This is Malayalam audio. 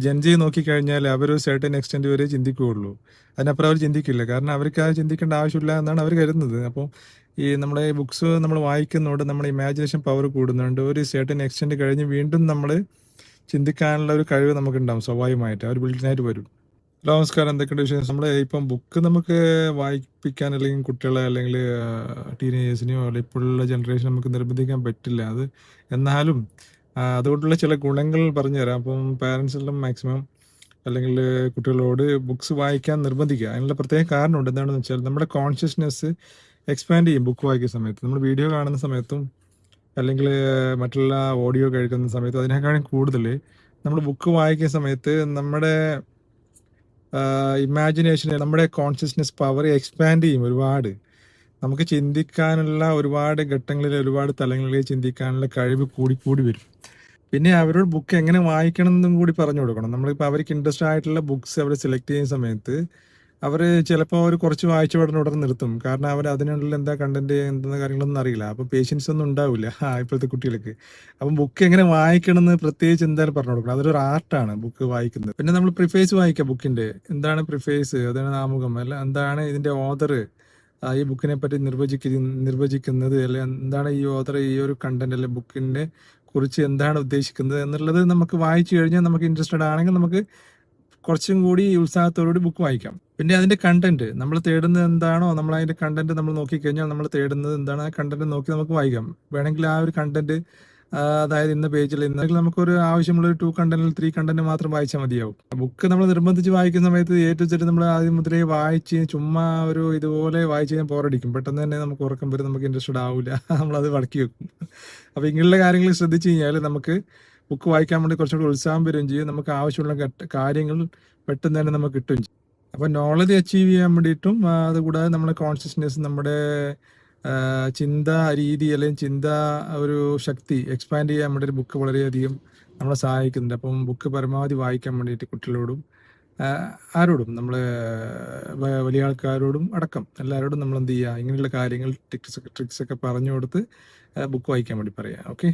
ജൻജി നോക്കിക്കഴിഞ്ഞാൽ അവർ ഒരു സർട്ടൻ എക്സ്റ്റെൻറ്റ് വരെ ചിന്തിക്കുകയുള്ളൂ. അതിനപ്പുറം അവർ ചിന്തിക്കില്ല. കാരണം അവർക്ക് അത് ചിന്തിക്കേണ്ട ആവശ്യമില്ല എന്നാണ് അവർ കരുതുന്നത്. അപ്പോൾ ഈ നമ്മുടെ ബുക്സ് നമ്മൾ വായിക്കുന്നതുകൊണ്ട് നമ്മുടെ ഇമാജിനേഷൻ പവർ കൂടുന്നുണ്ട്. ഒരു സർട്ടൻ എക്സ്റ്റെൻറ്റ് കഴിഞ്ഞ് വീണ്ടും നമ്മൾ ചിന്തിക്കാനുള്ള ഒരു കഴിവ് നമുക്കുണ്ടാവും സ്വാഭാവികമായിട്ട്. അവർ ബിൽഡിനായിട്ട് വരും. ഹലോ, നമസ്കാരം. എന്തൊക്കെയുണ്ട് വിഷയം? നമ്മൾ ഇപ്പം ബുക്ക് നമുക്ക് വായിപ്പിക്കാൻ അല്ലെങ്കിൽ കുട്ടികളെ അല്ലെങ്കിൽ ടീനേജേഴ്സിനെയോ അല്ലെങ്കിൽ ഇപ്പോഴുള്ള ജനറേഷൻ നമുക്ക് നിർബന്ധിക്കാൻ പറ്റില്ല. എന്നാലും അതുകൊണ്ടുള്ള ചില ഗുണങ്ങൾ പറഞ്ഞു തരാം. അപ്പം പാരൻസെല്ലാം മാക്സിമം അല്ലെങ്കിൽ കുട്ടികളോട് ബുക്സ് വായിക്കാൻ നിർബന്ധിക്കുക. അതിനുള്ള പ്രത്യേക കാരണമുണ്ട്. എന്താണെന്ന് വെച്ചാൽ നമ്മുടെ കോൺഷ്യസ്നെസ് എക്സ്പാൻഡ് ചെയ്യും ബുക്ക് വായിക്കുന്ന സമയത്ത്. നമ്മൾ വീഡിയോ കാണുന്ന സമയത്തും അല്ലെങ്കിൽ മറ്റുള്ള ഓഡിയോ കേൾക്കുന്ന സമയത്തും അതിനേക്കാളും കൂടുതൽ നമ്മൾ ബുക്ക് വായിക്കുന്ന സമയത്ത് നമ്മുടെ ഇമാജിനേഷൻ, നമ്മുടെ കോൺഷ്യസ്നെസ് പവർ എക്സ്പാൻഡ് ചെയ്യും ഒരുപാട്. നമുക്ക് ചിന്തിക്കാനുള്ള ഒരുപാട് ഘട്ടങ്ങളിൽ ഒരുപാട് തലങ്ങളിൽ ചിന്തിക്കാനുള്ള കഴിവ് കൂടി വരും. പിന്നെ അവരോട് ബുക്ക് എങ്ങനെ വായിക്കണം എന്നും കൂടി പറഞ്ഞു കൊടുക്കണം. നമ്മളിപ്പോൾ അവർക്ക് ഇൻട്രസ്റ്റ് ആയിട്ടുള്ള ബുക്സ് അവർ സെലക്ട് ചെയ്യുന്ന സമയത്ത് അവർ ചിലപ്പോൾ അവർ കുറച്ച് വായിച്ച ഉടനെ നിർത്തും. കാരണം അവർ അതിനുള്ള എന്താ കണ്ടന്റ് എന്താ കാര്യങ്ങളൊന്നും അറിയില്ല. അപ്പോൾ പേഷ്യൻസ് ഒന്നും ഉണ്ടാവില്ല ഇപ്പോഴത്തെ കുട്ടികൾക്ക്. അപ്പം ബുക്ക് എങ്ങനെ വായിക്കണം എന്ന് പ്രത്യേകിച്ച് എന്തായാലും പറഞ്ഞു കൊടുക്കണം. അതൊരു ആർട്ടാണ് ബുക്ക് വായിക്കുന്നത്. പിന്നെ നമ്മൾ പ്രിഫേസ് വായിക്കുക ബുക്കിന്റെ. എന്താണ് പ്രിഫേസ്? അതാണ് ആമുഖം. അല്ല, എന്താണ് ഇതിന്റെ ഓഥർ ഈ ബുക്കിനെ പറ്റി നിർവചിക്കുന്നത്, അല്ലെ എന്താണ് ഈ ഓഥർ ഈ ഒരു കണ്ടന്റ് അല്ലെ ബുക്കിന്റെ കുറിച്ച് എന്താണ് ഉദ്ദേശിക്കുന്നത് എന്നുള്ളത് നമുക്ക് വായിച്ചു കഴിഞ്ഞാൽ നമുക്ക് ഇൻട്രസ്റ്റഡ് ആണെങ്കിൽ നമുക്ക് കുറച്ചും കൂടി ഉത്സാഹത്തോടുകൂടി ബുക്ക് വായിക്കാം. പിന്നെ അതിന്റെ കണ്ടന്റ് നമ്മൾ തേടുന്നത് എന്താണോ, നമ്മൾ അതിന്റെ കണ്ടന്റ് നമ്മൾ നോക്കിക്കഴിഞ്ഞാൽ നമ്മൾ തേടുന്നത് എന്താണ് ആ കണ്ടന്റ് നോക്കി നമുക്ക് വായിക്കാം. വേണമെങ്കിൽ ആ ഒരു കണ്ടന്റ്, അതായത് ഇന്ന പേജിൽ ഇന്നെങ്കിൽ നമുക്കൊരു ആവശ്യമുള്ള ഒരു 2 കണ്ടന്റിൽ 3 കണ്ടന്റ് മാത്രം വായിച്ചാൽ മതിയാവും. ബുക്ക് നമ്മൾ നിർബന്ധിച്ച് വായിക്കുന്ന സമയത്ത് A to Z നമ്മൾ ആദ്യം മുതലേ വായിച്ച് ചുമ്മാ ഒരു ഇതുപോലെ വായിച്ച് കഴിഞ്ഞാൽ ബോറടിക്കും. പെട്ടെന്ന് തന്നെ നമുക്ക് ഉറക്കം വരും, നമുക്ക് ഇൻട്രസ്റ്റഡ് ആവില്ല, നമ്മളത് വളക്കി വെക്കും. അപ്പോൾ ഇങ്ങനെയുള്ള കാര്യങ്ങൾ ശ്രദ്ധിച്ചു കഴിഞ്ഞാൽ നമുക്ക് ബുക്ക് വായിക്കാൻ വേണ്ടി കുറച്ചുകൂടി ഉത്സാഹം വരികയും ചെയ്യും. നമുക്ക് ആവശ്യമുള്ള കാര്യങ്ങൾ പെട്ടെന്ന് തന്നെ നമുക്ക് കിട്ടുകയും ചെയ്യും. അപ്പോൾ നോളജ് അച്ചീവ് ചെയ്യാൻ വേണ്ടിയിട്ടും അതുകൂടാതെ നമ്മുടെ കോൺഷ്യസ്നെസ്, നമ്മുടെ ചിന്ത രീതി അല്ലെങ്കിൽ ചിന്ത ഒരു ശക്തി എക്സ്പാൻഡ് ചെയ്യാൻ വേണ്ടി ഒരു ബുക്ക് വളരെയധികം നമ്മളെ സഹായിക്കുന്നുണ്ട്. അപ്പം ബുക്ക് പരമാവധി വായിക്കാൻ വേണ്ടിയിട്ട് കുട്ടികളോടും ആരോടും, നമ്മൾ വലിയ ആൾക്കാരോടും അടക്കം എല്ലാവരോടും നമ്മൾ എന്ത് ചെയ്യുക, ഇങ്ങനെയുള്ള കാര്യങ്ങൾ ട്രിക്സ് ഒക്കെ പറഞ്ഞു കൊടുത്ത് ബുക്ക് വായിക്കാൻ വേണ്ടി പറയാം. ഓക്കെ.